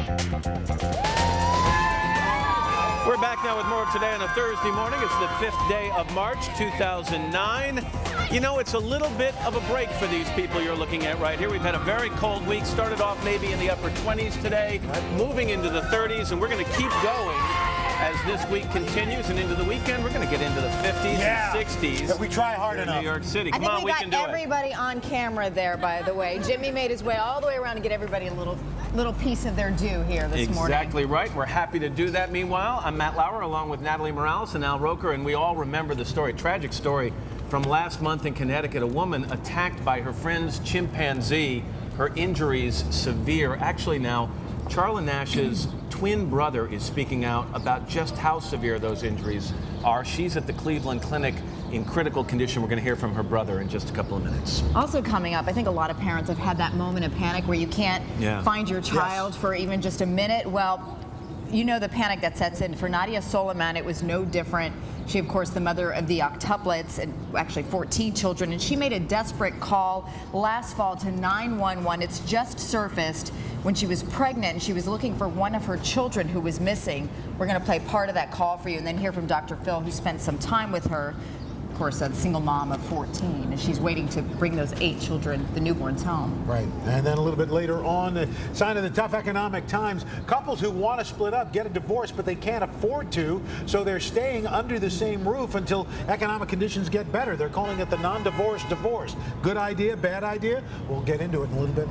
We're back now with more of Today on a Thursday morning. It's the 5th day of March, 2009. You know, it's a little bit of a break for these people you're looking at right here. We've had a very cold week. Started off maybe in the upper 20s today, moving into the 30s, and we're going to keep going as this week continues and into the weekend. We're going to get into the 50s and 60s. We try hard enough. In New York City. Come on, we can do it. got everybody on camera there, by the way. Jimmy made his way all the way around to get everybody a little piece of their due here this morning. Exactly right. We're happy to do that. Meanwhile, I'm Matt Lauer along with Natalie Morales and Al Roker, and we all remember the story, tragic story from last month in Connecticut. A woman attacked by her friend's chimpanzee. Her injuries severe. Actually now, Charla Nash's twin brother is speaking out about just how severe those injuries are. She's at the Cleveland Clinic in critical condition. We're going to hear from her brother in just a couple of minutes. Also coming up, I think a lot of parents have had that moment of panic where you can't find your child for even just a minute. Well, you know the panic that sets in. For Nadia Soliman, it was no different. She, of course, the mother of the octuplets, and actually 14 children, and she made a desperate call last fall to 911. It's just surfaced when she was pregnant and she was looking for one of her children who was missing. We're going to play part of that call for you and then hear from Dr. Phil, who spent some time with her. Of course, a single mom of 14, and she's waiting to bring those 8 children, the newborns, home. Right, and then a little bit later on, a sign of the tough economic times. Couples who want to split up get a divorce, but they can't afford to, so they're staying under the same roof until economic conditions get better. They're calling it the non-divorce divorce. Good idea, bad idea? We'll get into it in a little bit.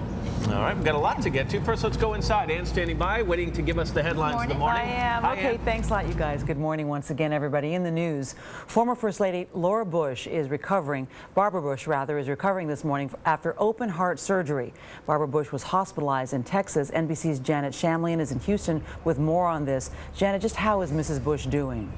All right, we've got a lot to get to. First, let's go inside. Anne's standing by, waiting to give us the headlines of the morning. I am. Okay, thanks a lot, you guys. Good morning once again, everybody. In the news, former First Lady Barbara Bush is recovering this morning after open heart surgery. Barbara Bush was hospitalized in Texas. NBC's Janet Shamlian is in Houston with more on this. Janet, just how is Mrs. Bush doing?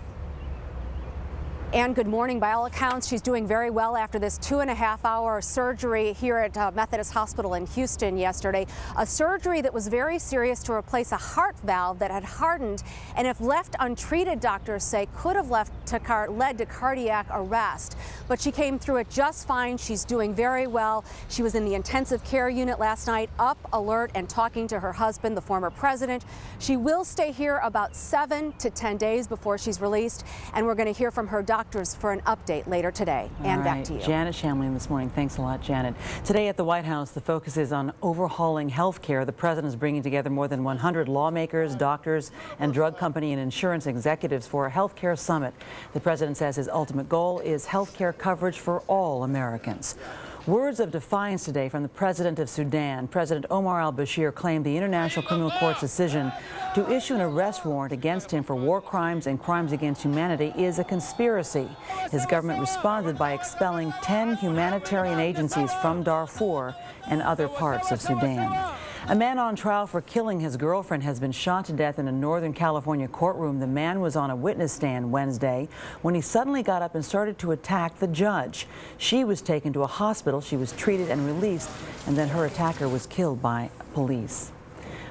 And good morning. By all accounts, she's doing very well after this 2.5-hour surgery here at Methodist Hospital in Houston yesterday. A surgery that was very serious to replace a heart valve that had hardened and, if left untreated, doctors say could have led to cardiac arrest. But she came through it just fine. She's doing very well. She was in the intensive care unit last night, up, alert, and talking to her husband, the former president. She will stay here about 7 to 10 days before she's released, and we're going to hear from her doctors for an update later today. And back to you. Janet Shamlian this morning. Thanks a lot, Janet. Today at the White House, the focus is on overhauling health care. The president is bringing together more than 100 lawmakers, doctors, and drug company and insurance executives for a health care summit. The president says his ultimate goal is health care coverage for all Americans. Words of defiance today from the president of Sudan. President Omar al-Bashir claimed the International Criminal Court's decision to issue an arrest warrant against him for war crimes and crimes against humanity is a conspiracy. His government responded by expelling 10 humanitarian agencies from Darfur and other parts of Sudan. A man on trial for killing his girlfriend has been shot to death in a Northern California courtroom. The man was on a witness stand Wednesday when he suddenly got up and started to attack the judge. She was taken to a hospital. She was treated and released, and then her attacker was killed by police.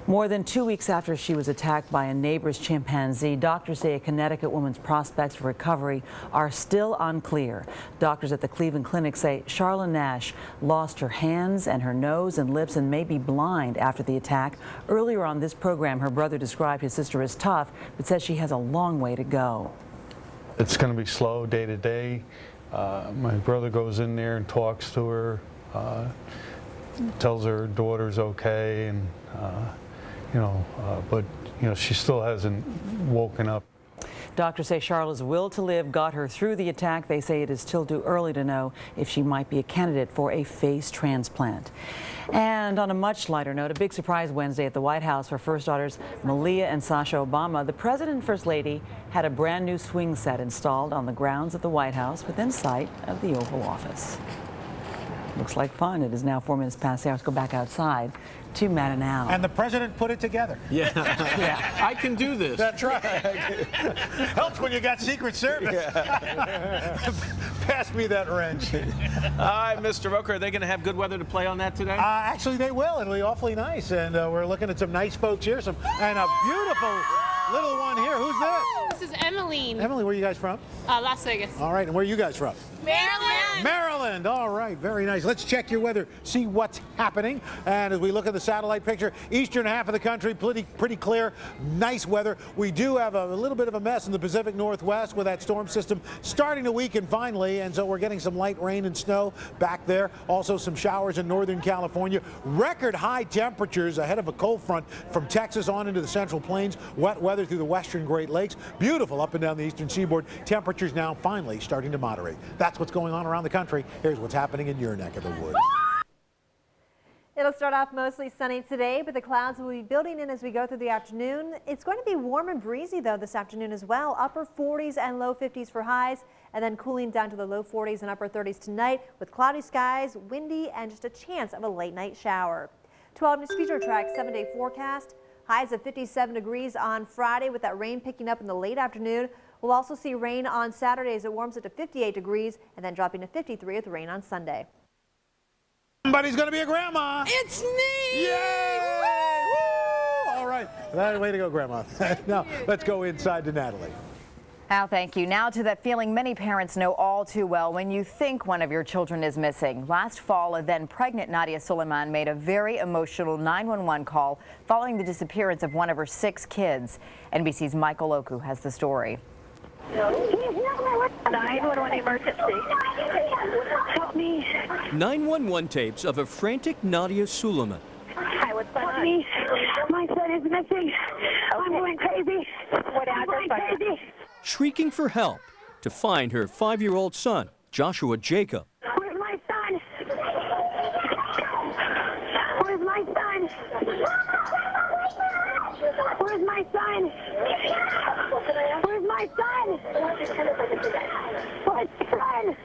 More than 2 weeks after she was attacked by a neighbor's chimpanzee, doctors say a Connecticut woman's prospects for recovery are still unclear. Doctors at the Cleveland Clinic say Charla Nash lost her hands and her nose and lips and may be blind after the attack. Earlier on this program, her brother described his sister as tough, but says she has a long way to go. It's going to be slow day to day. My brother goes in there and talks to her, tells her daughter's okay, and but she still hasn't woken up. Doctors say Charla's will to live got her through the attack. They say it is still too early to know if she might be a candidate for a face transplant. And on a much lighter note, a big surprise Wednesday at the White House for first daughters Malia and Sasha Obama. The President and First Lady had a brand new swing set installed on the grounds of the White House within sight of the Oval Office. Looks like fun. It is now 4 minutes past the hour. Let's go back outside to Matt and Al. And the president put it together. Yeah. I can do this. That's right. Helps when you got Secret Service. Yeah. Pass me that wrench. All right, Mr. Roker, are they going to have good weather to play on that today? Actually, they will. It'll be awfully nice. And we're looking at some nice folks here. And a beautiful Little one here. Who's this? This is Emmeline. Emily, where are you guys from? Las Vegas. All right, and where are you guys from? Maryland. Maryland. All right, very nice. Let's check your weather, see what's happening. And as we look at the satellite picture, eastern half of the country, pretty clear, nice weather. We do have a little bit of a mess in the Pacific Northwest with that storm system starting to weaken finally, and so we're getting some light rain and snow back there. Also some showers in Northern California. Record high temperatures ahead of a cold front from Texas on into the Central Plains. Wet weather through the western Great Lakes. Beautiful up and down the eastern seaboard. Temperatures now finally starting to moderate. That's what's going on around the country. Here's what's happening in your neck of the woods. It'll start off mostly sunny today, but the clouds will be building in as we go through the afternoon. It's going to be warm and breezy, though, this afternoon as well. Upper 40s and low 50s for highs, and then cooling down to the low 40s and upper 30s tonight with cloudy skies, windy, and just a chance of a late night shower. 12 News Future Track 7-day forecast. Highs of 57 degrees on Friday with that rain picking up in the late afternoon. We'll also see rain on Saturday as it warms up to 58 degrees and then dropping to 53 with rain on Sunday. Somebody's going to be a grandma. It's me! Yay! Woo! All right. Way to go, Grandma. Now, let's go inside to Natalie. Al, thank you. Now to that feeling many parents know all too well when you think one of your children is missing. Last fall, a then pregnant Nadia Suleiman made a very emotional 911 call following the disappearance of one of her 6 kids. NBC's Michael Oku has the story. 911 emergency. Help me. 911 tapes of a frantic Nadia Suleiman. Hi, what's going on? Help me. My son is missing. I'm going crazy. What address are you? Shrieking for help to find her 5-year-old son, Joshua Jacob. Where's my son? Where's my son? Where's my son? Where's my son? Where's my son?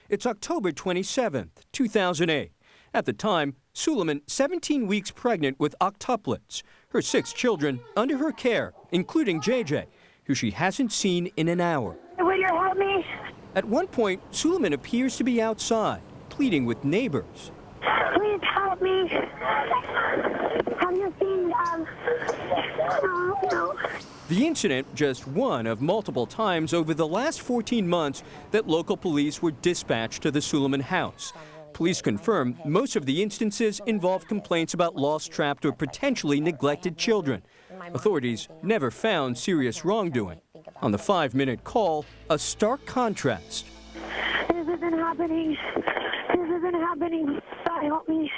It's October 27th, 2008. At the time, Suleiman, 17 weeks pregnant with octuplets, her 6 children under her care, including JJ, who she hasn't seen in an hour. Will you help me? At one point, Suleiman appears to be outside, pleading with neighbors. Please help me. Have you seen, no. The incident, just one of multiple times over the last 14 months that local police were dispatched to the Suleiman house. Police confirm most of the instances involve complaints about lost, trapped, or potentially neglected children. Authorities never found serious wrongdoing. On the 5-minute call, a stark contrast. This isn't happening. This isn't happening. God help me.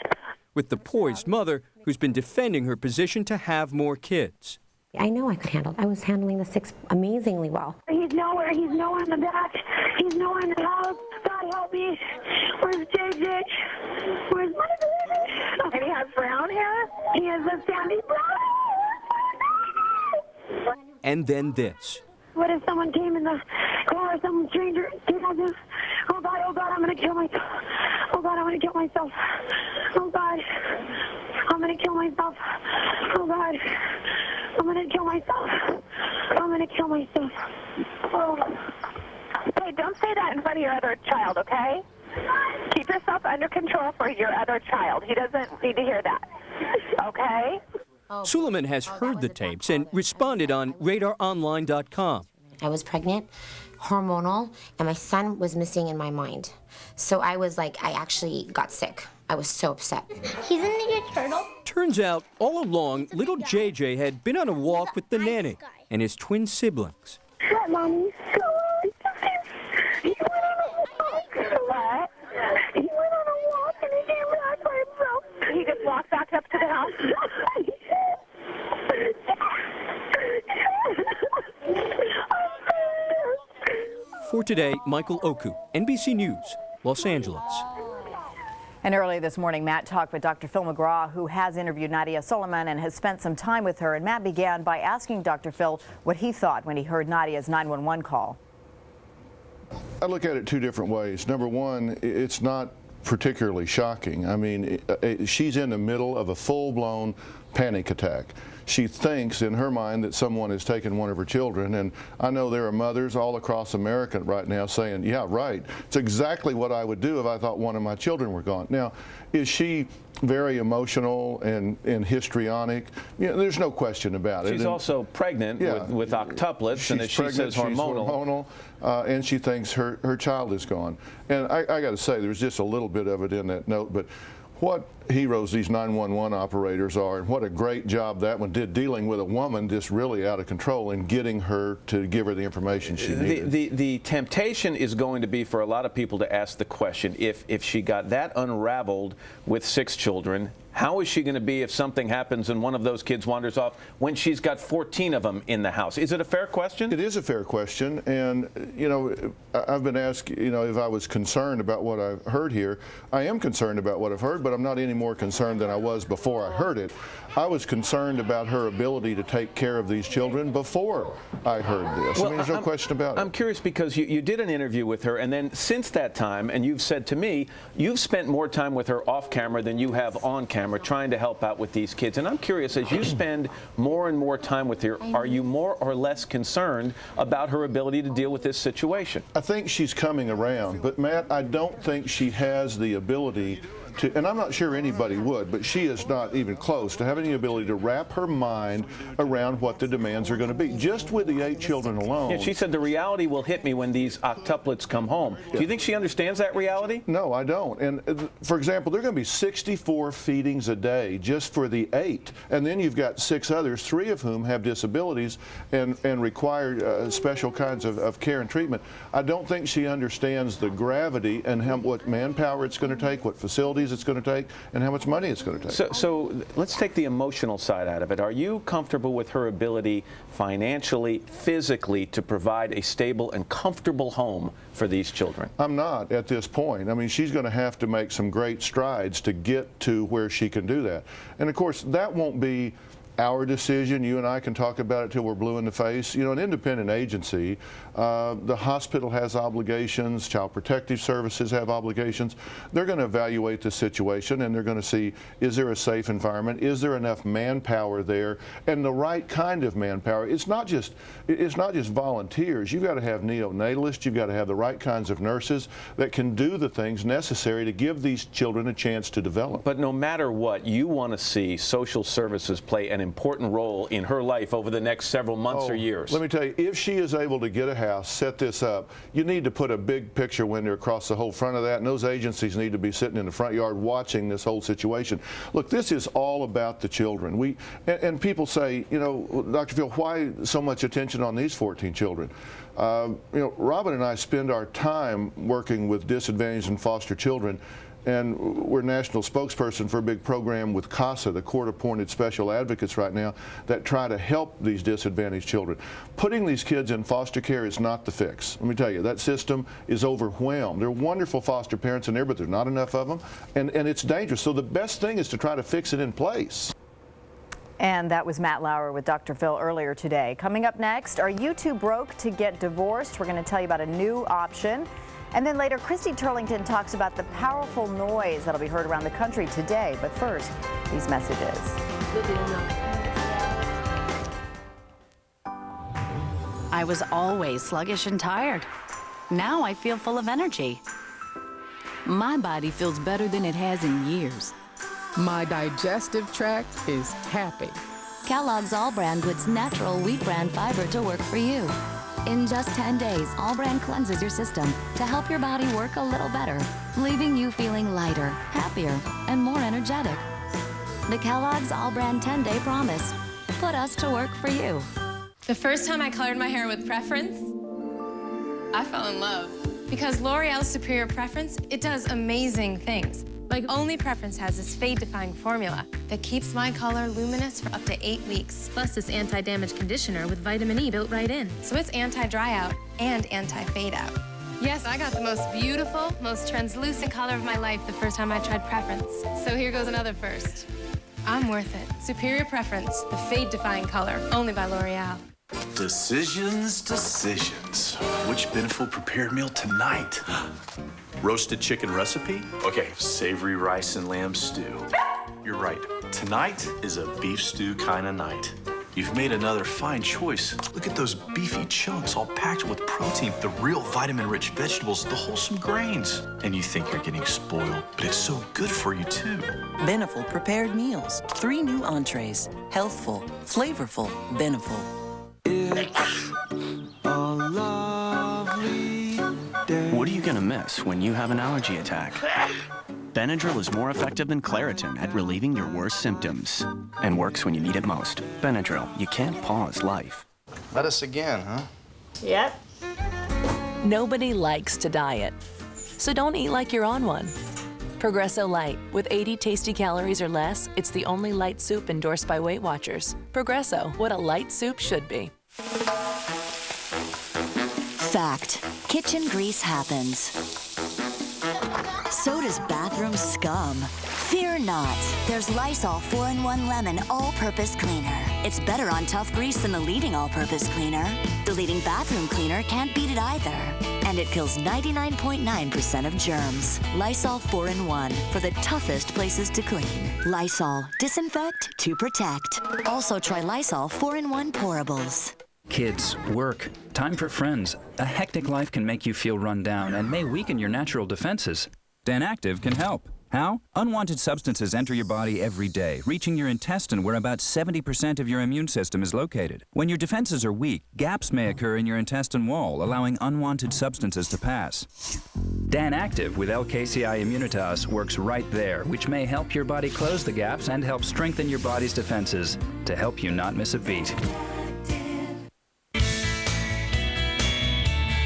With the poised mother who's been defending her position to have more kids. I know I could handle it. I was handling the 6 amazingly well. He's nowhere. He's nowhere in the back. He's nowhere in the house. God help me. Where's JJ? Where's my baby? And he has brown hair? He has a sandy brown hair. And then this. What if someone came in the car, some stranger came out there? Oh God, I'm going to kill myself. Oh God, I'm going to kill myself. Oh God, I'm going to kill myself. Oh God, I'm going to kill myself. I'm going to kill myself. Oh. Hey, don't say that in front of your other child, okay? Keep yourself under control for your other child. He doesn't need to hear that, okay? Suleiman has heard the tapes and responded on RadarOnline.com. I was pregnant, hormonal, and my son was missing in my mind. So I was like, I actually got sick. I was so upset. He's in the turtle. Turns out, all along, little JJ had been on a walk with the nanny and his twin siblings. What, Mommy? He went on a walk. What? He went on a walk and he came back by himself. He just walked back up to the house? For today, Michael Oku, NBC News, Los Angeles. And early this morning, Matt talked with Dr. Phil McGraw, who has interviewed Nadia Suleiman and has spent some time with her. And Matt began by asking Dr. Phil what he thought when he heard Nadia's 911 call. I look at it 2 different ways. Number one, it's not particularly shocking. I mean, she's in the middle of a full-blown panic attack. She thinks in her mind that someone has taken one of her children, and I know there are mothers all across America right now saying, yeah, right, it's exactly what I would do if I thought one of my children were gone. Now, is she very emotional and histrionic? Yeah, there's no question about it. She's also pregnant with octuplets, and as she says, hormonal. And she thinks her child is gone. And I got to say, there's just a little bit of it in that note, but what heroes these 911 operators are, and what a great job that one did dealing with a woman just really out of control and getting her to give her the information she needed. The temptation is going to be for a lot of people to ask the question, if she got that unraveled with 6 children, how is she going to be if something happens and one of those kids wanders off when she's got 14 of them in the house? Is it a fair question? It is a fair question, and you know, I've been asked, you know, if I was concerned about what I've heard here. I am concerned about what I've heard, but I'm not any more concerned than I was before I heard it. I was concerned about her ability to take care of these children before I heard this. Well, I mean, there's no question about it. I'm curious because you did an interview with her, and then since that time, and you've said to me, you've spent more time with her off camera than you have on camera trying to help out with these kids. And I'm curious, as you spend more and more time with her, are you more or less concerned about her ability to deal with this situation? I think she's coming around, but Matt, I don't think she has the ability to, and I'm not sure anybody would, but she is not even close to having the ability to wrap her mind around what the demands are going to be, just with the 8 children alone. Yeah, she said the reality will hit me when these octuplets come home. Yeah. Do you think she understands that reality? No, I don't. And for example, there are going to be 64 feedings a day just for the 8, and then you've got 6 others, 3 of whom have disabilities and require special kinds of care and treatment. I don't think she understands the gravity and what manpower it's going to take, what facilities it's going to take, and how much money it's going to take. So let's take the emotional side out of it. Are you comfortable with her ability financially, physically, to provide a stable and comfortable home for these children? I'm not at this point. I mean, she's going to have to make some great strides to get to where she can do that. And of course, that won't be our decision. You and I can talk about it till we're blue in the face. You know, an independent agency, the hospital has obligations, Child Protective Services have obligations. They're going to evaluate the situation, and they're going to see, is there a safe environment? Is there enough manpower there? And the right kind of manpower. It's not just volunteers. You've got to have neonatalists. You've got to have the right kinds of nurses that can do the things necessary to give these children a chance to develop. But no matter what, you want to see social services play an important role in her life over the next several months or years. Let me tell you, if she is able to get a house, set this up, you need to put a big picture window across the whole front of that, and those agencies need to be sitting in the front yard watching this whole situation. Look, this is all about the children. And people say, you know, Dr. Phil, why so much attention on these 14 children? You know, Robin and I spend our time working with disadvantaged and foster children, and we're national spokesperson for a big program with CASA, the court-appointed special advocates right now, that try to help these disadvantaged children. Putting these kids in foster care is not the fix. Let me tell you, that system is overwhelmed. There are wonderful foster parents in there, but there's not enough of them, and it's dangerous. So the best thing is to try to fix it in place. And that was Matt Lauer with Dr. Phil earlier today. Coming up next, are you too broke to get divorced? We're going to tell you about a new option. And then later, Christy Turlington talks about the powerful noise that'll be heard around the country today. But first, these messages. I was always sluggish and tired. Now I feel full of energy. My body feels better than it has in years. My digestive tract is happy. Kellogg's All Brand puts natural wheat bran fiber to work for you. In just 10 days, All Brand cleanses your system to help your body work a little better, leaving you feeling lighter, happier, and more energetic. The Kellogg's All Brand 10-Day Promise. Put us to work for you. The first time I colored my hair with Preference, I fell in love. Because L'Oreal's Superior Preference, it does amazing things. Like only Preference has this fade-defying formula that keeps my color luminous for up to 8 weeks. Plus this anti-damage conditioner with vitamin E built right in. So it's anti-dry out and anti-fade out. Yes, I got the most beautiful, most translucent color of my life the first time I tried Preference. So here goes another first. I'm worth it. Superior Preference, the fade-defying color, only by L'Oreal. Decisions. Which Beneful prepared meal tonight? Roasted chicken recipe? Okay, savory rice and lamb stew. You're right. Tonight is a beef stew kind of night. You've made another fine choice. Look at those beefy chunks all packed with protein, the real vitamin-rich vegetables, the wholesome grains. And you think you're getting spoiled, but it's so good for you too. Beneful prepared meals. 3 new entrees. Healthful, flavorful, Beneful. It's a lovely day. What are you gonna miss when you have an allergy attack? Benadryl is more effective than Claritin at relieving your worst symptoms and works when you need it most. Benadryl, you can't pause life. Lettuce again, huh? Yep. Nobody likes to diet, so don't eat like you're on one. Progresso Light, with 80 tasty calories or less, it's the only light soup endorsed by Weight Watchers. Progresso, what a light soup should be. Fact: kitchen grease happens. So does bathroom scum. Fear not. There's Lysol 4-in-1 Lemon All-Purpose Cleaner. It's better on tough grease than the leading all-purpose cleaner. The leading bathroom cleaner can't beat it either. And it kills 99.9% of germs. Lysol 4-in-1 for the toughest places to clean. Lysol. Disinfect to protect. Also try Lysol 4-in-1 Pourables. Kids, work, time for friends. A hectic life can make you feel run down and may weaken your natural defenses. Dan Active can help. How? Unwanted substances enter your body every day, reaching your intestine where about 70% of your immune system is located. When your defenses are weak, gaps may occur in your intestine wall, allowing unwanted substances to pass. Dan Active with LKCI Immunitas works right there, which may help your body close the gaps and help strengthen your body's defenses to help you not miss a beat.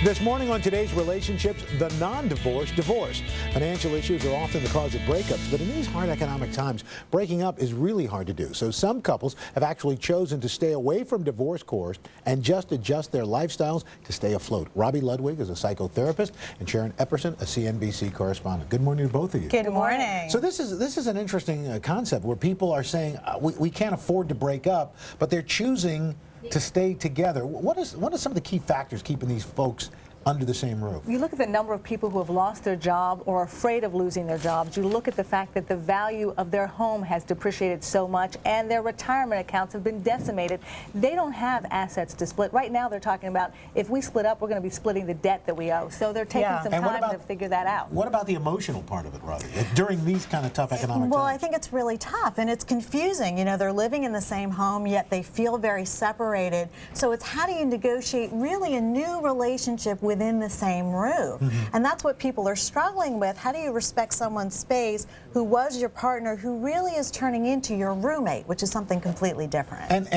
This morning on today's Relationships, the non-divorce divorce. Financial issues are often the cause of breakups, but in these hard economic times, breaking up is really hard to do. So some couples have actually chosen to stay away from divorce courts and just adjust their lifestyles to stay afloat. Robbie Ludwig is a psychotherapist and Sharon Epperson, a CNBC correspondent. Good morning to both of you. Good morning. So this is an interesting concept where people are saying we can't afford to break up, but they're choosing to stay together. What are some of the key factors keeping these folks under the same roof? You look at the number of people who have lost their job or are afraid of losing their jobs. You look at the fact that the value of their home has depreciated so much and their retirement accounts have been decimated. They don't have assets to split. Right now they're talking about if we split up, we're going to be splitting the debt that we owe. So they're taking some time to figure that out. What about the emotional part of it, Robbie, during these kind of tough economic times? Well, I think it's really tough and it's confusing. You know, they're living in the same home, yet they feel very separated. So it's how do you negotiate really a new relationship within the same roof? And that's what people are struggling with. How do you respect someone's space who was your partner who really is turning into your roommate, which is something completely different? And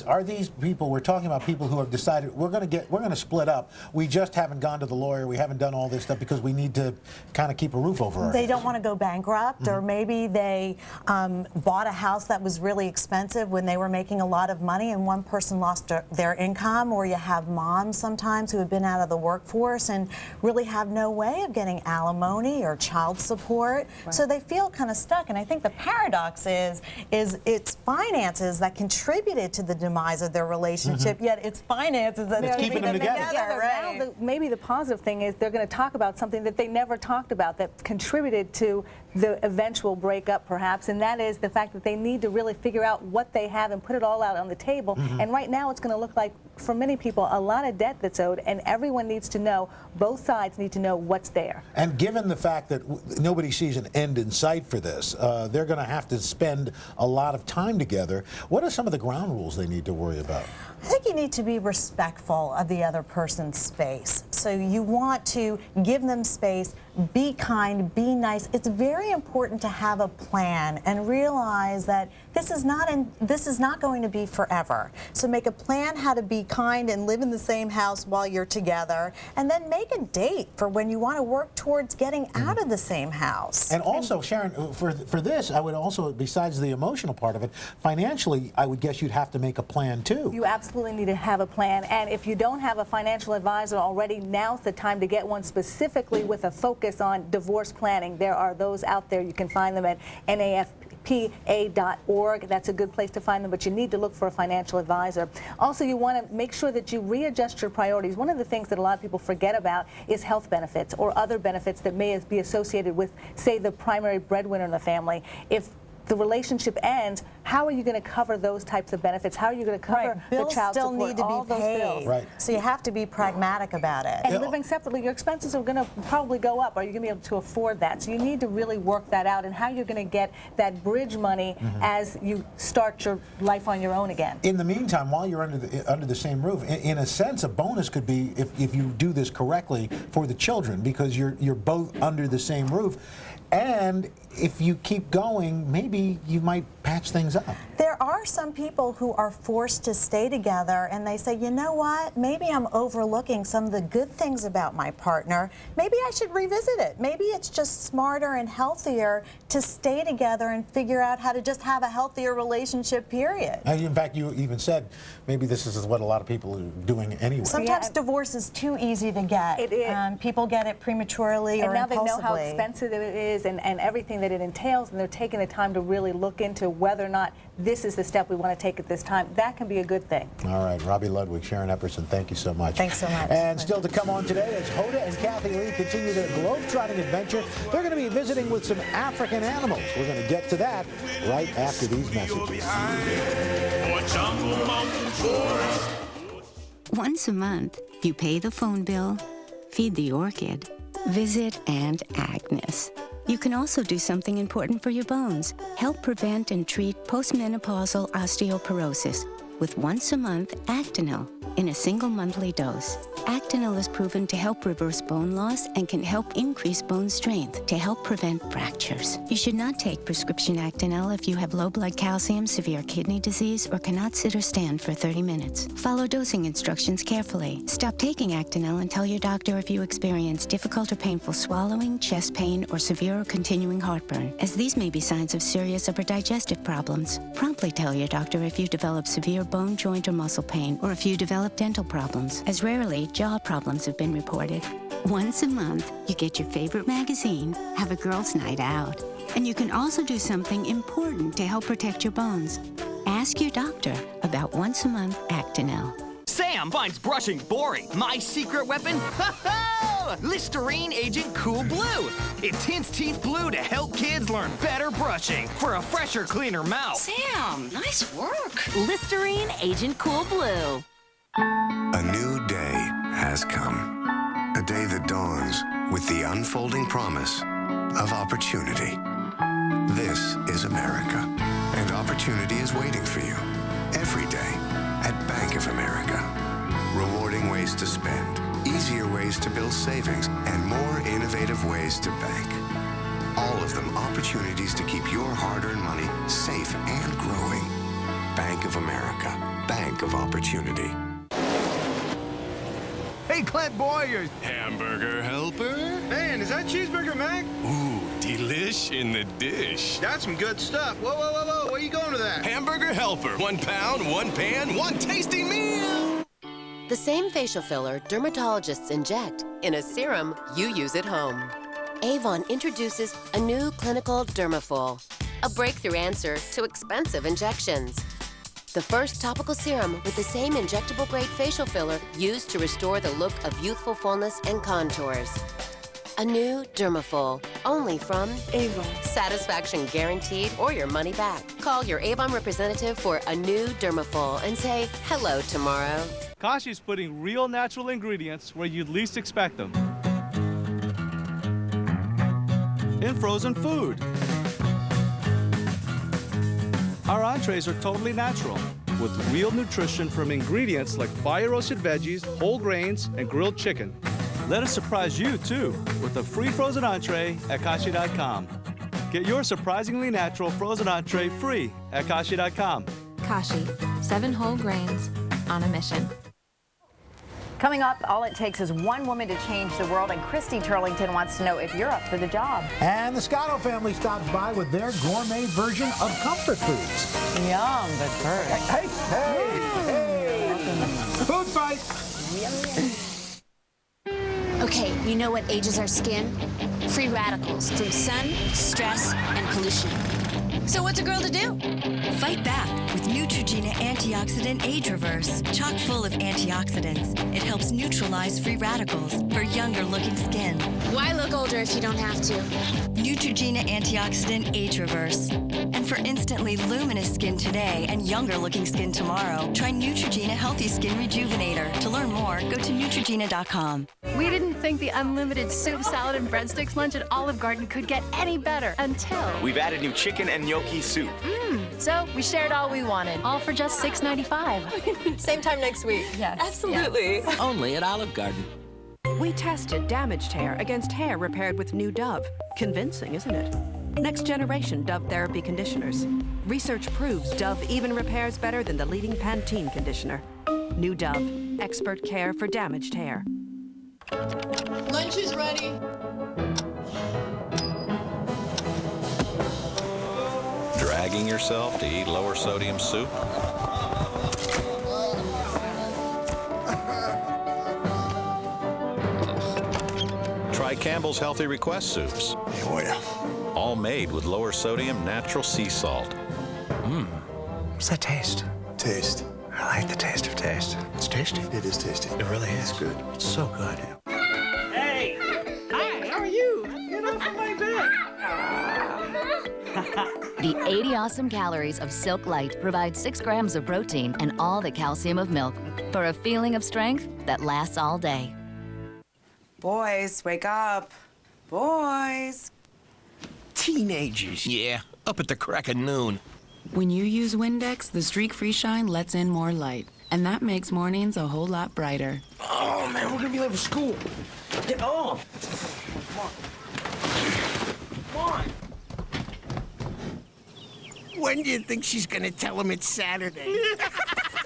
are these people, we're talking about people who have decided we're going to split up. We just haven't gone to the lawyer. We haven't done all this stuff because we need to kind of keep a roof over our They heads. don't want to go bankrupt, or maybe they bought a house that was really expensive when they were making a lot of money and one person lost their income, or you have moms sometimes who have been out of the workforce and really have no way of getting alimony or child support. Right. So they feel kind of stuck. And I think the paradox is it's finances that contributed to the demise of their relationship, yet it's finances that's keeping them together. Right? Now, maybe the positive thing is they're going to talk about something that they never talked about that contributed to the eventual breakup, perhaps, and that is the fact that they need to really figure out what they have and put it all out on the table. And right now it's going to look like, for many people, a lot of debt that's owed, and everyone needs to know, both sides need to know what's there. And given the fact that nobody sees an end in sight for this, they're going to have to spend a lot of time together. What are some of the ground rules they need to worry about? I think you need to be respectful of the other person's space. So you want to give them space, be kind, be nice. It's very important to have a plan and realize that this is not going to be forever. So make a plan how to be kind and live in the same house while you're together, and then make a date for when you want to work towards getting out of the same house. And also, Sharon, for this, I would also, besides the emotional part of it, financially, I would guess you'd have to make a plan too. You absolutely need to have a plan, and if you don't have a financial advisor already, now's the time to get one specifically with a focus on divorce planning. There are those out there. You can find them at NAFPA.org. That's a good place to find them, but you need to look for a financial advisor. Also, you want to make sure that you readjust your priorities. One of the things that a lot of people forget about is health benefits or other benefits that may be associated with, say, the primary breadwinner in the family. If the relationship ends, how are you going to cover those types of benefits? How are you going to cover the child still support, need to all be those paid. bills? Right. So you have to be pragmatic about it. And living separately, your expenses are going to probably go up. Are you going to be able to afford that? So you need to really work that out and how you're going to get that bridge money as you start your life on your own again. In the meantime, while you're under the same roof, in a sense, a bonus could be if you do this correctly for the children, because you're both under the same roof. And if you keep going, maybe you might patch things up. There are some people who are forced to stay together and they say, you know what, maybe I'm overlooking some of the good things about my partner. Maybe I should revisit it. Maybe it's just smarter and healthier to stay together and figure out how to just have a healthier relationship, period. And in fact, you even said maybe this is what a lot of people are doing anyway. Sometimes divorce is too easy to get. It is. People get it prematurely or now impulsively. they know how expensive it is and everything that it entails, and they're taking the time to really look into whether or not this is the step we want to take at this time. That can be a good thing. All right, Robbie Ludwig, Sharon Epperson, thank you so much. Thanks so much. And still to come on today, as Hoda and Kathy Lee continue their globe-trotting adventure, they're going to be visiting with some African animals. We're going to get to that right after these messages. Once a month, you pay the phone bill, feed the orchid, visit Aunt Agnes. You can also do something important for your bones. Help prevent and treat postmenopausal osteoporosis with once-a-month Actonel in a single monthly dose. Actonel is proven to help reverse bone loss and can help increase bone strength to help prevent fractures. You should not take prescription Actonel if you have low blood calcium, severe kidney disease, or cannot sit or stand for 30 minutes. Follow dosing instructions carefully. Stop taking Actonel and tell your doctor if you experience difficult or painful swallowing, chest pain, or severe or continuing heartburn, as these may be signs of serious upper digestive problems. Promptly tell your doctor if you develop severe bone, joint, or muscle pain, or if you develop dental problems, as rarely jaw problems have been reported. Once a month, you get your favorite magazine, have a girls' night out, and you can also do something important to help protect your bones. Ask your doctor about once-a-month Actonel. Sam finds brushing boring. My secret weapon? Listerine Agent Cool Blue. It tints teeth blue to help kids learn better brushing for a fresher, cleaner mouth. Sam, nice work. Listerine Agent Cool Blue. A new day has come. A day that dawns with the unfolding promise of opportunity. This is America, and opportunity is waiting for you every day at Bank of America. Rewarding ways to spend, easier ways to build savings, and more innovative ways to bank. All of them opportunities to keep your hard-earned money safe and growing. Bank of America, Bank of Opportunity. Hey, Clint Boyers. Hamburger helper? Man, is that cheeseburger, Mac? Ooh, delish in the dish. That's some good stuff. Whoa, whoa, whoa, whoa. Where you going with that? Hamburger helper. 1 pound, 1 pan, 1 tasty meal. The same facial filler dermatologists inject in a serum you use at home. Avon introduces a new clinical Dermafol, a breakthrough answer to expensive injections. The first topical serum with the same injectable-grade facial filler used to restore the look of youthful fullness and contours. A new Dermafol, only from Avon. Satisfaction guaranteed or your money back. Call your Avon representative for a new Dermafol and say hello tomorrow. Kashi's putting real natural ingredients where you'd least expect them. In frozen food. Our entrees are totally natural, with real nutrition from ingredients like fire-roasted veggies, whole grains, and grilled chicken. Let us surprise you, too, with a free frozen entree at Kashi.com. Get your surprisingly natural frozen entree free at Kashi.com. Kashi, 7 whole grains on a mission. Coming up, all it takes is one woman to change the world, and Christy Turlington wants to know if you're up for the job. And the Scotto family stops by with their gourmet version of comfort foods. Yum, but first. Hey! Food fight! Okay, you know what ages our skin? Free radicals from sun, stress, and pollution. So what's a girl to do? Fight back with Neutrogena Antioxidant Age Reverse. Chock full of antioxidants. It helps neutralize free radicals for younger looking skin. Why look older if you don't have to? Neutrogena Antioxidant Age Reverse. And for instantly luminous skin today and younger looking skin tomorrow, try Neutrogena Healthy Skin Rejuvenator. To learn more, go to Neutrogena.com. We didn't think the unlimited soup, salad, and breadsticks lunch at Olive Garden could get any better until... We've added new chicken and gnocchi soup. So we shared all we wanted, all for just $6.95. Same time next week. Yes. Absolutely. Yes. Only at Olive Garden. We tested damaged hair against hair repaired with new Dove. Convincing, isn't it? Next generation Dove therapy conditioners. Research proves Dove even repairs better than the leading Pantene conditioner. New Dove, expert care for damaged hair. Lunch is ready. Dragging yourself to eat lower sodium soup? Try Campbell's Healthy Request soups. Oh yeah. All made with lower sodium natural sea salt. What's that taste? Taste. I like the taste of taste. It's tasty. It is tasty. It really is. It's good. It's so good. Hey! Hi, how are you? Get off of my bed! The 80 awesome calories of Silk Light provide 6 grams of protein and all the calcium of milk for a feeling of strength that lasts all day. Boys, wake up. Boys. Teenagers, yeah. Up at the crack of noon. When you use Windex, the streak-free shine lets in more light, and that makes mornings a whole lot brighter. Oh, man, we're gonna be late for school. Get on. Come on. When do you think she's gonna tell him it's Saturday?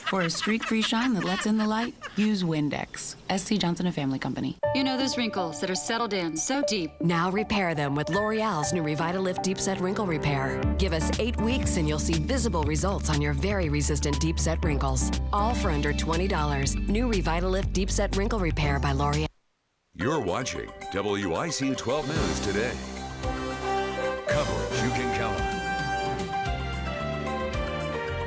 For a streak-free shine that lets in the light, use Windex. SC Johnson & Family Company. You know those wrinkles that are settled in so deep. Now repair them with L'Oreal's new Revitalift Deep Set Wrinkle Repair. Give us 8 weeks and you'll see visible results on your very resistant deep set wrinkles. All for under $20. New Revitalift Deep Set Wrinkle Repair by L'Oreal. You're watching WICU 12 News Today. Coverage you can count on.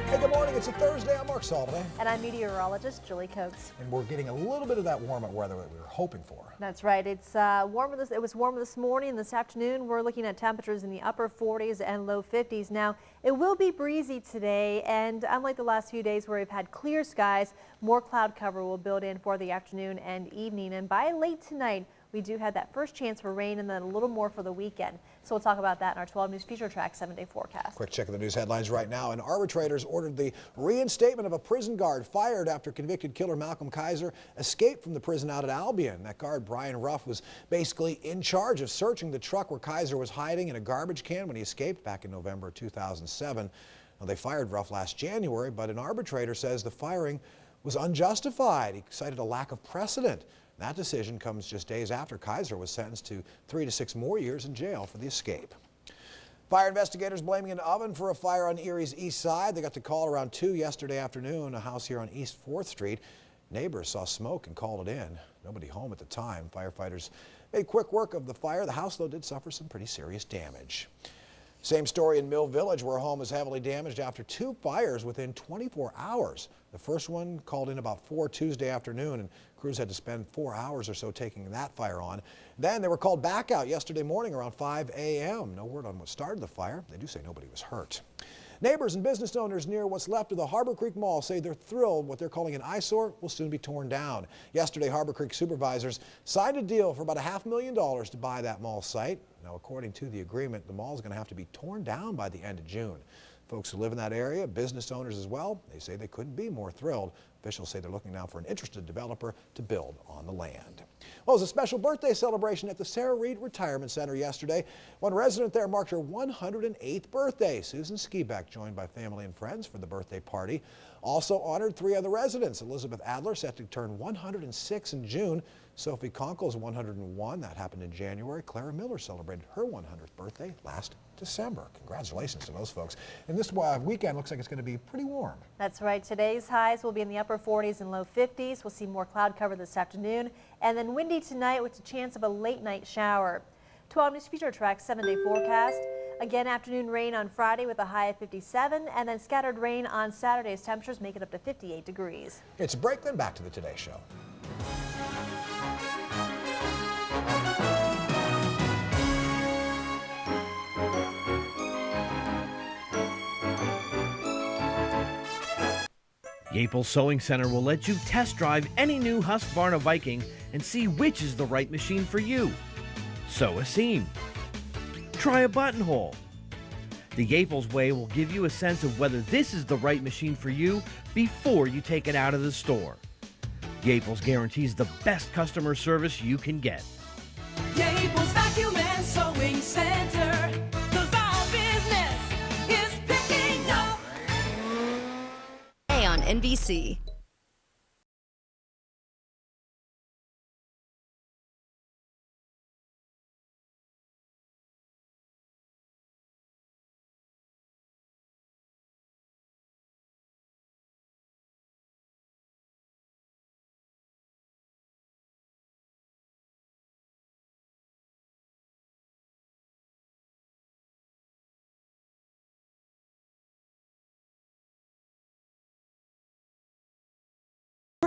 Hey, good morning. It's a Thursday. I'm Mark Sullivan. And I'm meteorologist Julie Coates. And we're getting a little bit of that warmer weather that we were hoping for. That's right. It's warmer. It was warmer this morning. This afternoon, we're looking at temperatures in the upper 40s and low 50s. Now, it will be breezy today, and unlike the last few days where we've had clear skies, more cloud cover will build in for the afternoon and evening. And by late tonight, we do have that first chance for rain and then a little more for the weekend. So we'll talk about that in our 12 News Future Track 7-day forecast. Quick check of the news headlines right now. And arbitrators ordered the reinstatement of a prison guard fired after convicted killer Malcolm Kaiser escaped from the prison out at Albion. That guard, Brian Ruff, was basically in charge of searching the truck where Kaiser was hiding in a garbage can when he escaped back in November 2007. Now, they fired Ruff last January, but an arbitrator says the firing was unjustified. He cited a lack of precedent. That decision comes just days after Kaiser was sentenced to 3 to 6 more years in jail for the escape. Fire investigators blaming an oven for a fire on Erie's east side. They got the call around 2 yesterday afternoon, a house here on East 4th Street. Neighbors saw smoke and called it in. Nobody home at the time. Firefighters made quick work of the fire. The house, though, did suffer some pretty serious damage. Same story in Mill Village, where a home is heavily damaged after 2 fires within 24 hours. The first one called in about 4 Tuesday afternoon, and crews had to spend 4 hours or so taking that fire on. Then they were called back out yesterday morning around 5 a.m. No word on what started the fire. They do say nobody was hurt. Neighbors and business owners near what's left of the Harbor Creek Mall say they're thrilled what they're calling an eyesore will soon be torn down. Yesterday, Harbor Creek supervisors signed a deal for about $500,000 to buy that mall site. Now, according to the agreement, the mall is going to have to be torn down by the end of June. Folks who live in that area, business owners as well, they say they couldn't be more thrilled. Officials say they're looking now for an interested developer to build on the land. Well, it was a special birthday celebration at the Sarah Reed Retirement Center yesterday. One resident there marked her 108th birthday. Susan Skibeck joined by family and friends for the birthday party. Also honored 3 other residents. Elizabeth Adler set to turn 106 in June. Sophie Conkle's 101. That happened in January. Clara Miller celebrated her 100th birthday last December. Congratulations to those folks. And this weekend looks like it's going to be pretty warm. That's right. Today's highs will be in the upper 40s and low 50s. We'll see more cloud cover this afternoon. And then windy tonight with a chance of a late night shower. 12 News Future Track 7-day forecast. Again, afternoon rain on Friday with a high of 57, and then scattered rain on Saturday's temperatures make it up to 58 degrees. It's a break, then back to the Today Show. Yaples Sewing Center will let you test drive any new Husqvarna Viking and see which is the right machine for you. Sew a seam. Try a buttonhole. The Yaples way will give you a sense of whether this is the right machine for you before you take it out of the store. Yaples guarantees the best customer service you can get. Yaples Vacuum and Sewing Center, 'cause our business is picking up. On NBC.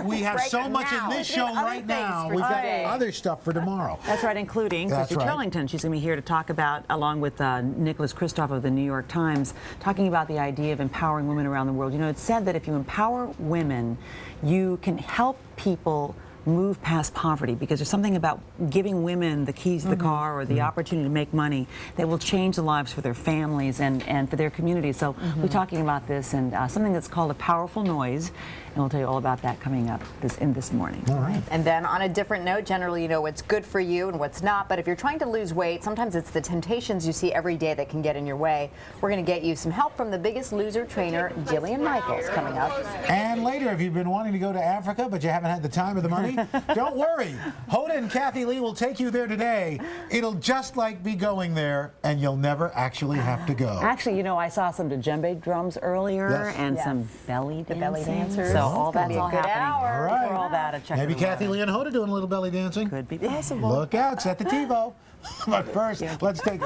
We have so much in this show right now. We've got other stuff for tomorrow. That's right, including Christy Turlington. She's going to be here to talk about, along with Nicholas Kristof of the New York Times, talking about the idea of empowering women around the world. You know, it's said that if you empower women, you can help people move past poverty, because there's something about giving women the keys to the car or the opportunity to make money that will change the lives for their families and for their communities. So we're talking about this and something that's called a powerful noise, and we'll tell you all about that coming up this morning. All right. And then on a different note, generally you know what's good for you and what's not, but if you're trying to lose weight, sometimes it's the temptations you see every day that can get in your way. We're going to get you some help from the Biggest Loser trainer, Jillian Michaels, coming up. And later, if you've been wanting to go to Africa but you haven't had the time or the money, don't worry. Hoda and Kathy Lee will take you there today. It'll just like be going there, and you'll never actually have to go. Actually, you know, I saw some djembe drums earlier and some belly dancing. Belly dancers. So all that's all happening. All right. For all that, check Maybe Kathy Lee and Hoda doing a little belly dancing. Could be possible. Look out, set the TiVo. But first, let's take.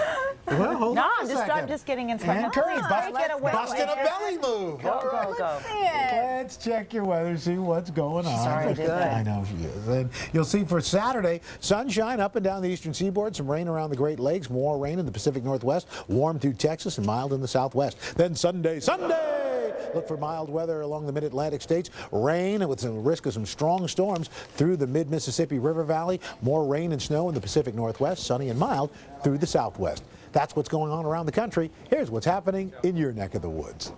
Well, hold on a second. I'm just getting inspired. And Curry's busting a belly move. Go. Let's check your weather, see what's going on. Sorry, good. I know she is. And you'll see for Saturday, sunshine up and down the eastern seaboard, some rain around the Great Lakes, more rain in the Pacific Northwest, warm through Texas, and mild in the Southwest. Then Sunday. Look for mild weather along the mid-Atlantic states. Rain with some risk of some strong storms through the mid-Mississippi River Valley. More rain and snow in the Pacific Northwest. Sunny and mild through the Southwest. That's what's going on around the country. Here's what's happening in your neck of the woods.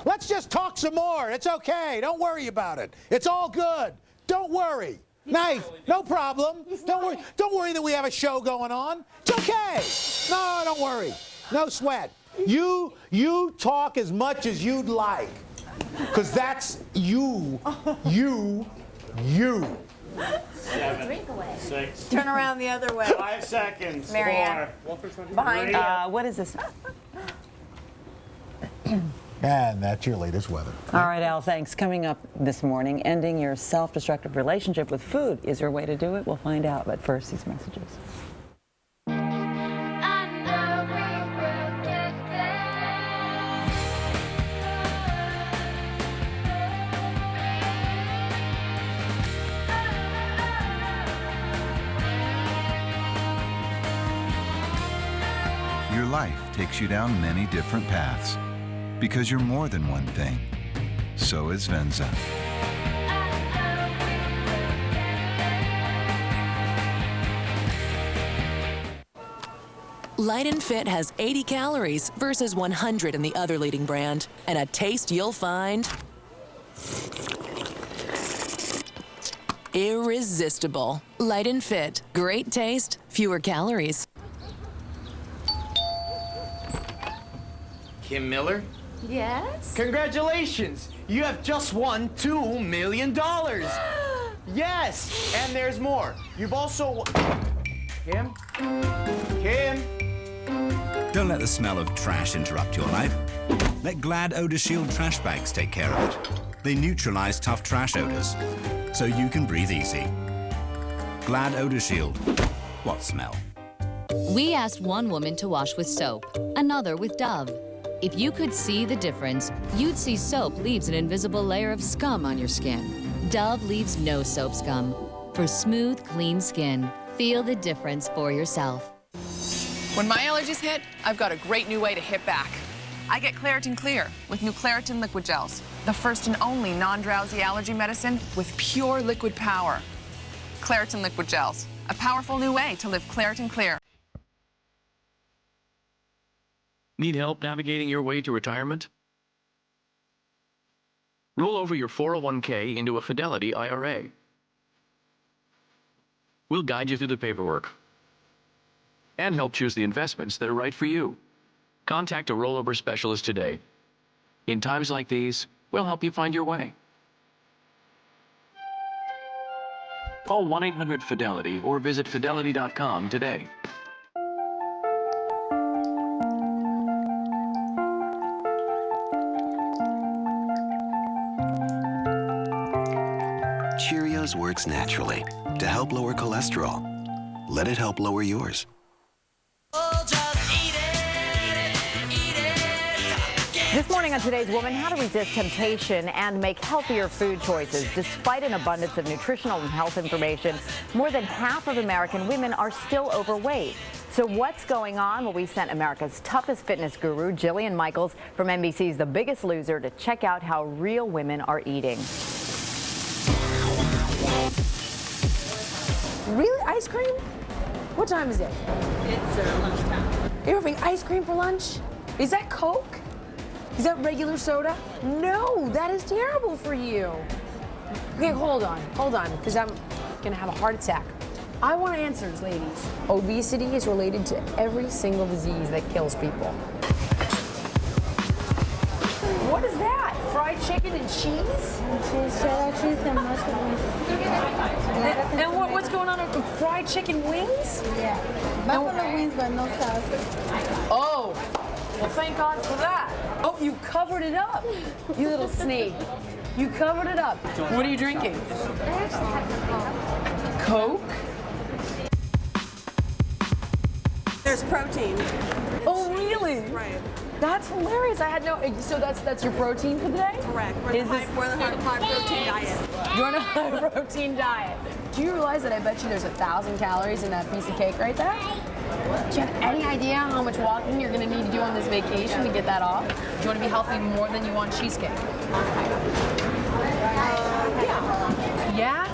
Let's just talk some more. It's okay. Don't worry about it. It's all good. Don't worry. Nice. No problem. Don't worry that we have a show going on. It's okay. No, don't worry. No sweat. You talk as much as you'd like, because that's you. 7, 6. Turn around the other way. 5 seconds. Marianne. 4. Behind you. What is this? And that's your latest weather. All right, Al, thanks. Coming up this morning, ending your self-destructive relationship with food. Is there a way to do it? We'll find out. But first, these messages. Your life takes you down many different paths. Because you're more than one thing. So is Venza. Light and Fit has 80 calories versus 100 in the other leading brand, and a taste you'll find irresistible. Light and Fit. Great taste, fewer calories. Kim Miller? Yes? Congratulations! You have just won $2 million! Yes! And there's more. You've also... Kim? Kim? Don't let the smell of trash interrupt your life. Let Glad Odor Shield trash bags take care of it. They neutralize tough trash odors, so you can breathe easy. Glad Odor Shield. What smell? We asked one woman to wash with soap, another with Dove. If you could see the difference, you'd see soap leaves an invisible layer of scum on your skin. Dove leaves no soap scum. For smooth, clean skin, feel the difference for yourself. When my allergies hit, I've got a great new way to hit back. I get Claritin Clear with new Claritin Liquid Gels, the first and only non-drowsy allergy medicine with pure liquid power. Claritin Liquid Gels, a powerful new way to live Claritin Clear. Need help navigating your way to retirement? Roll over your 401k into a Fidelity IRA. We'll guide you through the paperwork and help choose the investments that are right for you. Contact a rollover specialist today. In times like these, we'll help you find your way. Call 1-800-FIDELITY or visit fidelity.com today. Cheerios works naturally to help lower cholesterol. Let it help lower yours. This morning on Today's Woman, how to resist temptation and make healthier food choices. Despite an abundance of nutritional and health information, more than half of American women are still overweight. So what's going on? Well, we sent America's toughest fitness guru, Jillian Michaels, from NBC's The Biggest Loser, to check out how real women are eating. Really? Ice cream? What time is it? It's lunchtime. You're having ice cream for lunch? Is that Coke? Is that regular soda? No, that is terrible for you. Okay, hold on, because I'm gonna have a heart attack. I want answers, ladies. Obesity is related to every single disease that kills people. What is that? Fried chicken and cheese? Cheddar cheese and mushrooms. And what's going on with fried chicken wings? Yeah. Buffalo wings, but no sauce. Oh, well, thank God for that. Oh, you covered it up, you little snake. You covered it up. What are you drinking? Coke? There's protein. Oh, really? Right. That's hilarious. I had no. So that's your protein for the day? Correct. We're on a high protein diet. You're on a high protein diet. Do you realize that I bet you there's 1,000 calories in that piece of cake right there? Do you have any idea how much walking you're going to need to do on this vacation to get that off? Do you want to be healthy more than you want cheesecake? Yeah?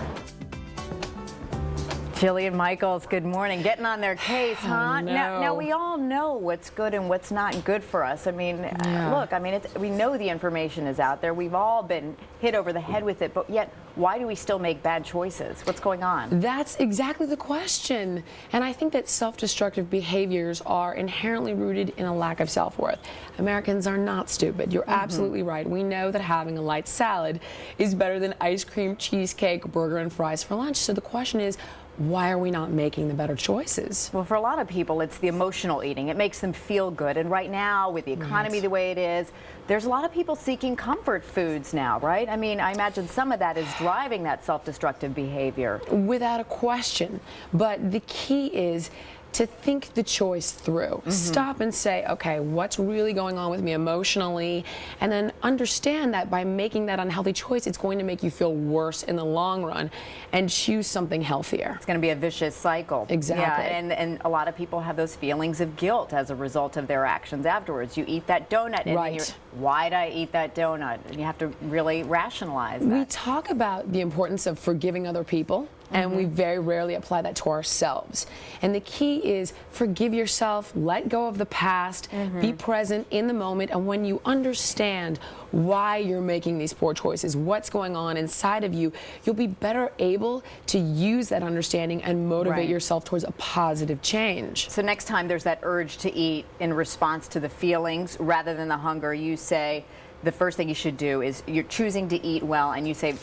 Jillian Michaels, good morning. Getting on their case, huh? No. Now we all know what's good and what's not good for us. I mean, look, I mean, we know the information is out there. We've all been hit over the head with it, but yet, why do we still make bad choices? What's going on? That's exactly the question. And I think that self-destructive behaviors are inherently rooted in a lack of self-worth. Americans are not stupid. You're absolutely right. We know that having a light salad is better than ice cream, cheesecake, burger, and fries for lunch. So the question is, why are we not making the better choices? Well, for a lot of people, it's the emotional eating. It makes them feel good. And right now, with the economy the way it is, there's a lot of people seeking comfort foods now, right? I mean, I imagine some of that is driving that self-destructive behavior. Without a question. But the key is to think the choice through. Stop and say, okay, what's really going on with me emotionally? And then understand that by making that unhealthy choice, it's going to make you feel worse in the long run, and choose something healthier. It's going to be a vicious cycle. Exactly. Yeah, and a lot of people have those feelings of guilt as a result of their actions afterwards. You eat that donut, and then you're, why'd I eat that donut? And you have to really rationalize that. We talk about the importance of forgiving other people, and we very rarely apply that to ourselves. And the key is forgive yourself, let go of the past, be present in the moment, and when you understand why you're making these poor choices, what's going on inside of you, you'll be better able to use that understanding and motivate yourself towards a positive change. So next time there's that urge to eat in response to the feelings rather than the hunger, you say the first thing you should do is you're choosing to eat well, and you say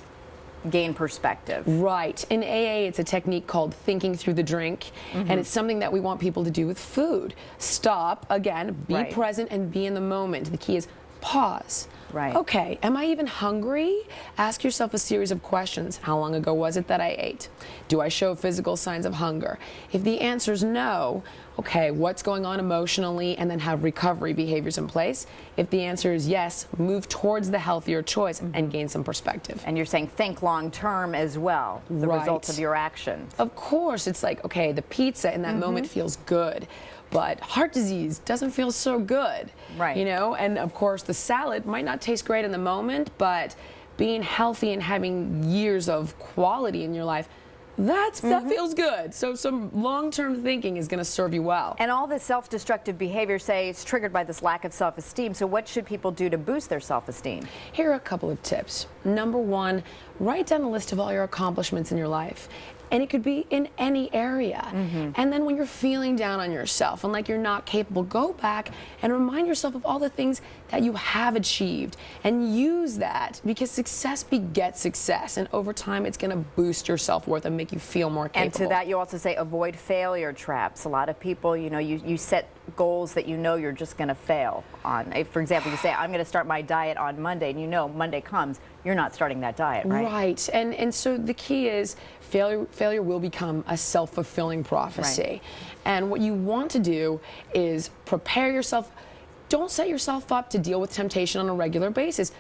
gain perspective. Right. In AA, it's a technique called thinking through the drink, and it's something that we want people to do with food. Stop, again, be present and be in the moment. The key is pause. Right. Okay, am I even hungry? Ask yourself a series of questions. How long ago was it that I ate? Do I show physical signs of hunger? If the answer is no, okay, what's going on emotionally, and then have recovery behaviors in place. If the answer is yes, move towards the healthier choice and gain some perspective. And you're saying think long term as well, the results of your actions. Of course, it's like, okay, the pizza in that moment feels good, but heart disease doesn't feel so good. Right. You know, and of course the salad might not taste great in the moment, but being healthy and having years of quality in your life, that feels good. So some long-term thinking is going to serve you well. And all this self-destructive behavior, say, it's triggered by this lack of self-esteem. So what should people do to boost their self-esteem? Here are a couple of tips. Number one, write down a list of all your accomplishments in your life. And it could be in any area. And then when you're feeling down on yourself and like you're not capable, go back and remind yourself of all the things that you have achieved and use that, because success begets success. And over time, it's going to boost your self-worth and make you feel more capable. And to that, you also say avoid failure traps. A lot of people, you know, you set goals that you know you're just going to fail on. If, for example, you say, I'm going to start my diet on Monday, and you know Monday comes, you're not starting that diet, right? Right. And so the key is failure will become a self-fulfilling prophecy. Right. And what you want to do is prepare yourself. Don't set yourself up to deal with temptation on a regular basis.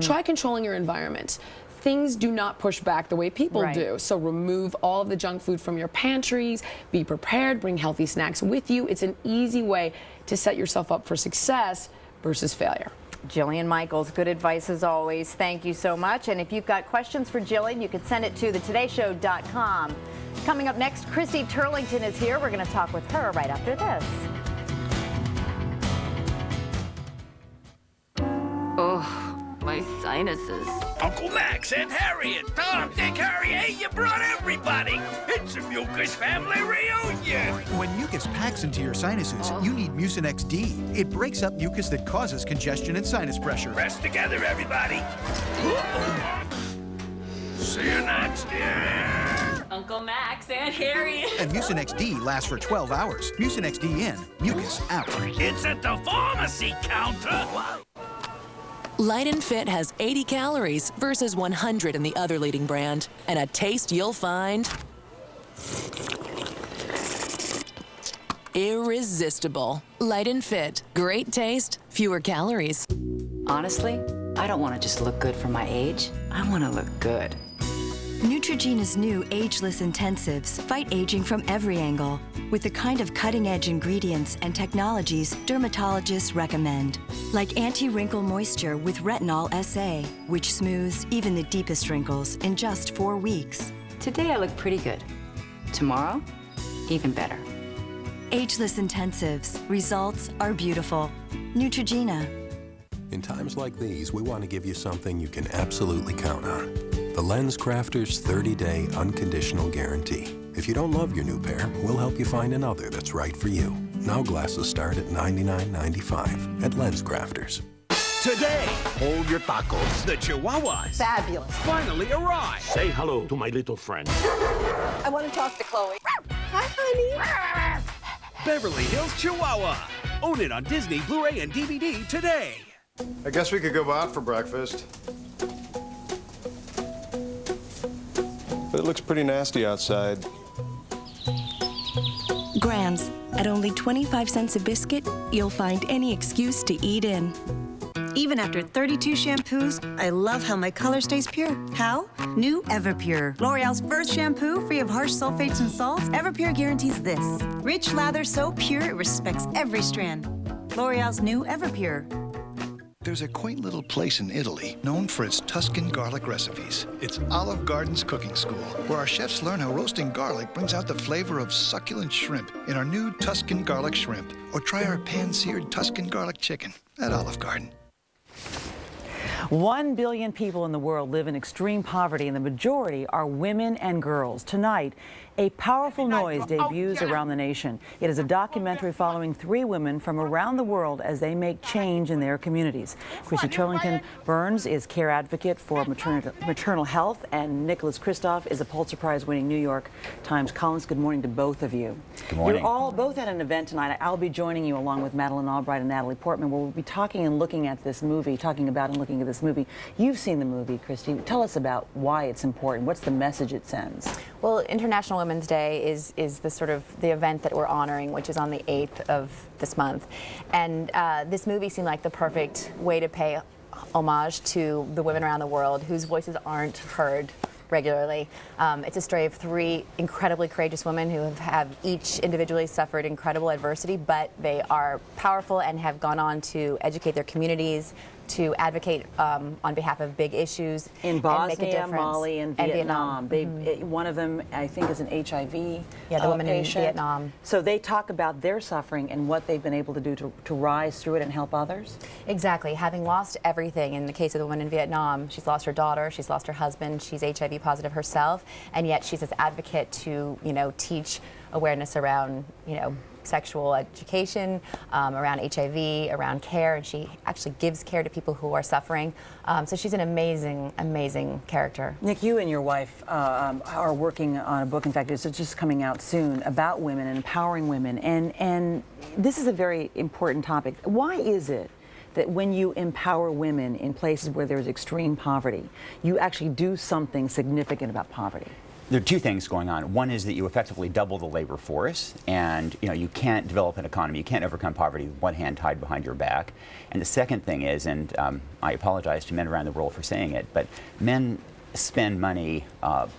Try controlling your environment. Things do not push back the way people do. So remove all of the junk food from your pantries, be prepared, bring healthy snacks with you. It's an easy way to set yourself up for success versus failure. Jillian Michaels, good advice as always. Thank you so much. And if you've got questions for Jillian, you can send it to thetodayShow.com. Coming up next, Christy Turlington is here. We're going to talk with her right after this. Oh, my sinuses. Uncle Max and Harriet, Tom, Dick, Harry, hey, you brought everybody. It's a Mucus family reunion. When mucus packs into your sinuses, you need Mucinex D. It breaks up mucus that causes congestion and sinus pressure. Rest together, everybody. See you next year. Uncle Max and Harriet. And Mucinex D lasts for 12 hours. Mucinex D in, mucus out. It's at the pharmacy counter. Light and Fit has 80 calories versus 100 in the other leading brand, and a taste you'll find irresistible. Light and Fit, great taste, fewer calories. Honestly, I don't want to just look good for my age. I want to look good. Neutrogena's new Ageless Intensives fight aging from every angle with the kind of cutting-edge ingredients and technologies dermatologists recommend, like anti-wrinkle moisture with retinol SA, which smooths even the deepest wrinkles in just 4 weeks. Today I look pretty good. Tomorrow, even better. Ageless Intensives. Results are beautiful. Neutrogena. In times like these, we want to give you something you can absolutely count on. The LensCrafters 30-day unconditional guarantee. If you don't love your new pair, we'll help you find another that's right for you. Now glasses start at $99.95 at LensCrafters. Today, hold your tacos. The Chihuahuas Fabulous. finally arrived. Say hello to my little friend. I want to talk to Chloe. Hi, honey. Beverly Hills Chihuahua. Own it on Disney, Blu-ray, and DVD today. I guess we could go out for breakfast. But it looks pretty nasty outside. Grams. At only 25 cents a biscuit, you'll find any excuse to eat in. Even after 32 shampoos, I love how my color stays pure. How? New Everpure. L'Oreal's first shampoo free of harsh sulfates and salts. Everpure guarantees this. Rich lather so pure it respects every strand. L'Oreal's new Everpure. There's a quaint little place in Italy known for its Tuscan garlic recipes. It's Olive Garden's cooking school, where our chefs learn how roasting garlic brings out the flavor of succulent shrimp in our new Tuscan garlic shrimp. Or try our pan-seared Tuscan garlic chicken at Olive Garden. 1 billion people in the world live in extreme poverty, and the majority are women and girls. Tonight, a powerful noise debuts around the nation. It is a documentary following 3 women from around the world as they make change in their communities. Christy Turlington Burns is care advocate for maternal health, and Nicholas Kristof is a Pulitzer Prize-winning New York Times columnist. Good morning to both of you. Good morning. You're all both at an event tonight. I'll be joining you along with Madeline Albright and Natalie Portman, where we'll be talking and looking at this movie, talking about and looking at this movie. You've seen the movie, Christy. Tell us about why it's important. What's the message it sends? Well, International Women's Day is the sort of the event that we're honoring, which is on the 8th of this month. And this movie seemed like the perfect way to pay homage to the women around the world whose voices aren't heard regularly. It's a story of 3 incredibly courageous women who have each individually suffered incredible adversity, but they are powerful and have gone on to educate their communities, to advocate on behalf of big issues in and make a Bosnia, difference. Mali, and Vietnam. One of them, I think, is an HIV the woman patient. in Vietnam. So they talk about their suffering and what they've been able to do to rise through it and help others? Exactly. Having lost everything, in the case of the woman in Vietnam, she's lost her daughter, she's lost her husband, she's HIV positive herself, and yet she's this advocate to, teach awareness around, sexual education, around HIV, around care, and she actually gives care to people who are suffering. So she's an amazing, amazing character. Nick, you and your wife are working on a book, in fact, it's just coming out soon, about women and empowering women, and this is a very important topic. Why is it that when you empower women in places where there's extreme poverty, you actually do something significant about poverty? There are 2 things going on. One is that you effectively double the labor force, and you can't develop an economy, you can't overcome poverty with one hand tied behind your back. And the second thing is, and I apologize to men around the world for saying it, but men spend money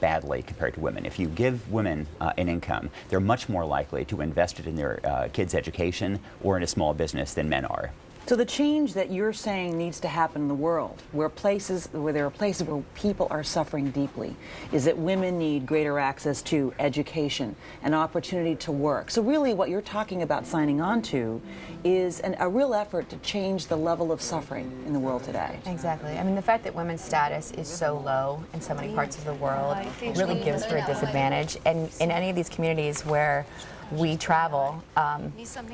badly compared to women. If you give women an income, they're much more likely to invest it in their kids' education or in a small business than men are. So the change that you're saying needs to happen in the world, where there are places where people are suffering deeply, is that women need greater access to education, an opportunity to work. So really what you're talking about signing on to is a real effort to change the level of suffering in the world today. Exactly. I mean, the fact that women's status is so low in so many parts of the world really gives her a disadvantage. And in any of these communities where we travel,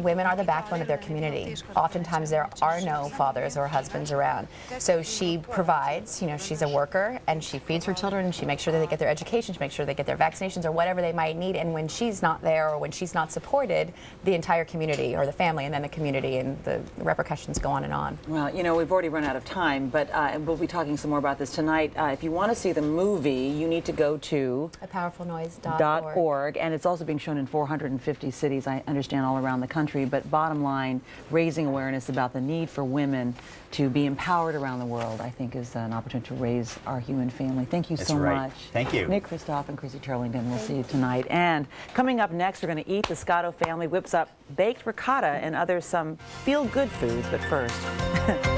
women are the backbone of their community. Oftentimes there are no fathers or husbands around. So she provides, she's a worker, and she feeds her children, and she makes sure that they get their education, she makes sure they get their vaccinations or whatever they might need. And when she's not there or when she's not supported, the entire community, or the family, and then the community, and the repercussions go on and on. Well, we've already run out of time, but we'll be talking some more about this tonight. If you want to see the movie, you need to go to apowerfulnoise.org, and it's also being shown in 450 cities, I understand, all around the country. But bottom line, raising awareness about the need for women to be empowered around the world, I think, is an opportunity to raise our human family. Thank you so much. Thank you. Nick Kristof and Chrissy Turlington. We'll see you tonight. And coming up next, we're going to eat. The Scotto family whips up baked ricotta and some feel-good foods. But first,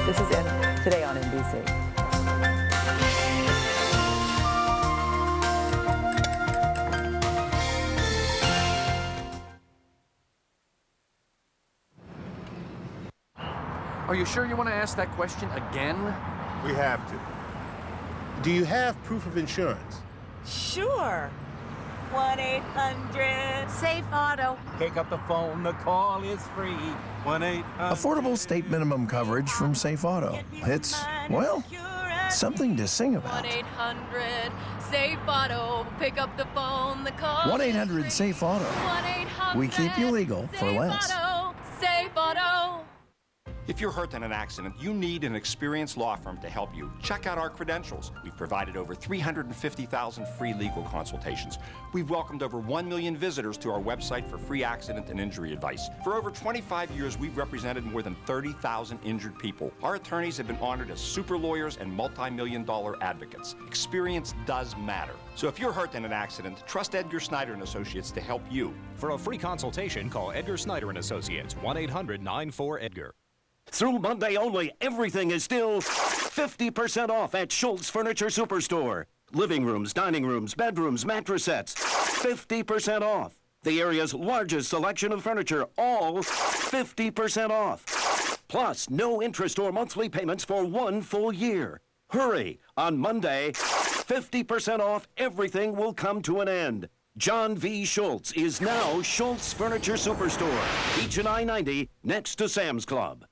this is it today on NBC. Are you sure you want to ask that question again? We have to. Do you have proof of insurance? Sure. 1-800-SAFE-AUTO. Pick up the phone, the call is free. 1-800. Affordable state minimum coverage from Safe Auto. It's, well, something to sing about. 1-800-SAFE-AUTO. Pick up the phone, the call 1-800-SAFE-AUTO. 1-800. We keep you legal for less. Safe Auto. If you're hurt in an accident, you need an experienced law firm to help you. Check out our credentials. We've provided over 350,000 free legal consultations. We've welcomed over 1 million visitors to our website for free accident and injury advice. For over 25 years, we've represented more than 30,000 injured people. Our attorneys have been honored as super lawyers and multi-million-dollar advocates. Experience does matter. So if you're hurt in an accident, trust Edgar Snyder & Associates to help you. For a free consultation, call Edgar Snyder & Associates, 1-800-94-EDGAR. Through Monday only, everything is still 50% off at Schultz Furniture Superstore. Living rooms, dining rooms, bedrooms, mattress sets, 50% off. The area's largest selection of furniture, all 50% off. Plus, no interest or monthly payments for 1 full year. Hurry! On Monday, 50% off, everything will come to an end. John V. Schultz is now Schultz Furniture Superstore, each an I-90 next to Sam's Club.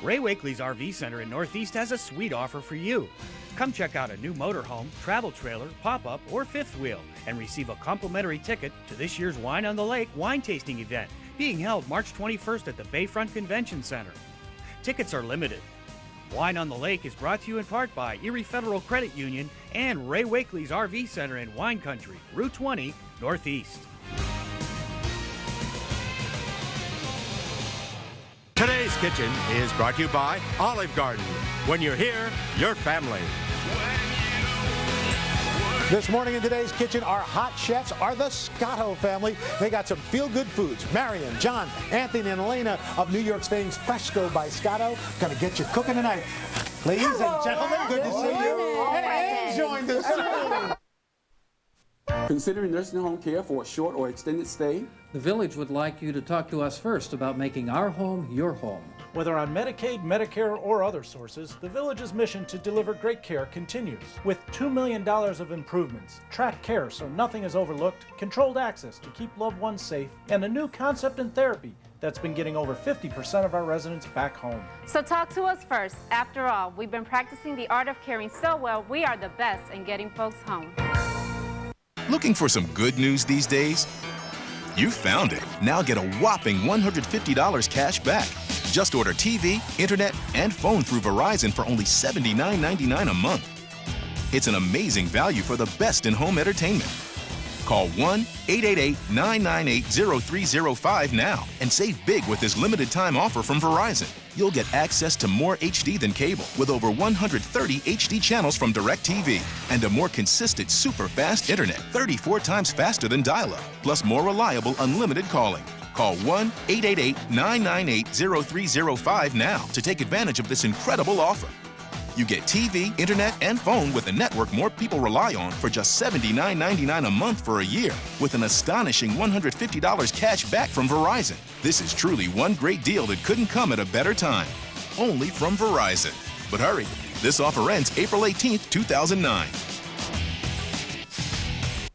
Ray Wakely's RV Center in Northeast has a sweet offer for you. Come check out a new motorhome, travel trailer, pop-up, or fifth wheel and receive a complimentary ticket to this year's Wine on the Lake wine tasting event being held March 21st at the Bayfront Convention Center. Tickets are limited. Wine on the Lake is brought to you in part by Erie Federal Credit Union and Ray Wakely's RV Center in Wine Country, Route 20, Northeast. Today's Kitchen is brought to you by Olive Garden. When you're here, you're family. This morning in today's kitchen, our hot chefs are the Scotto family. They got some feel-good foods. Marion, John, Anthony, and Elena of New York's famous Fresco by Scotto. Gonna get you cooking tonight. Ladies and gentlemen, good to see you. And Ann joined us too. Considering nursing home care for a short or extended stay? The Village would like you to talk to us first about making our home your home. Whether on Medicaid, Medicare, or other sources, the Village's mission to deliver great care continues. With $2 million of improvements, track care so nothing is overlooked, controlled access to keep loved ones safe, and a new concept in therapy that's been getting over 50% of our residents back home. So talk to us first. After all, we've been practicing the art of caring so well, we are the best in getting folks home. Looking for some good news these days? You found it. Now get a whopping $150 cash back. Just order TV, internet, and phone through Verizon for only $79.99 a month. It's an amazing value for the best in home entertainment. Call 1-888-998-0305 now and save big with this limited time offer from Verizon. You'll get access to more HD than cable with over 130 HD channels from DirecTV and a more consistent super fast internet, 34 times faster than dial-up, plus more reliable unlimited calling. Call 1-888-998-0305 now to take advantage of this incredible offer. You get TV, internet, and phone with a network more people rely on for just $79.99 a month for a year, with an astonishing $150 cash back from Verizon. This is truly one great deal that couldn't come at a better time. Only from Verizon. But hurry, this offer ends April 18th, 2009.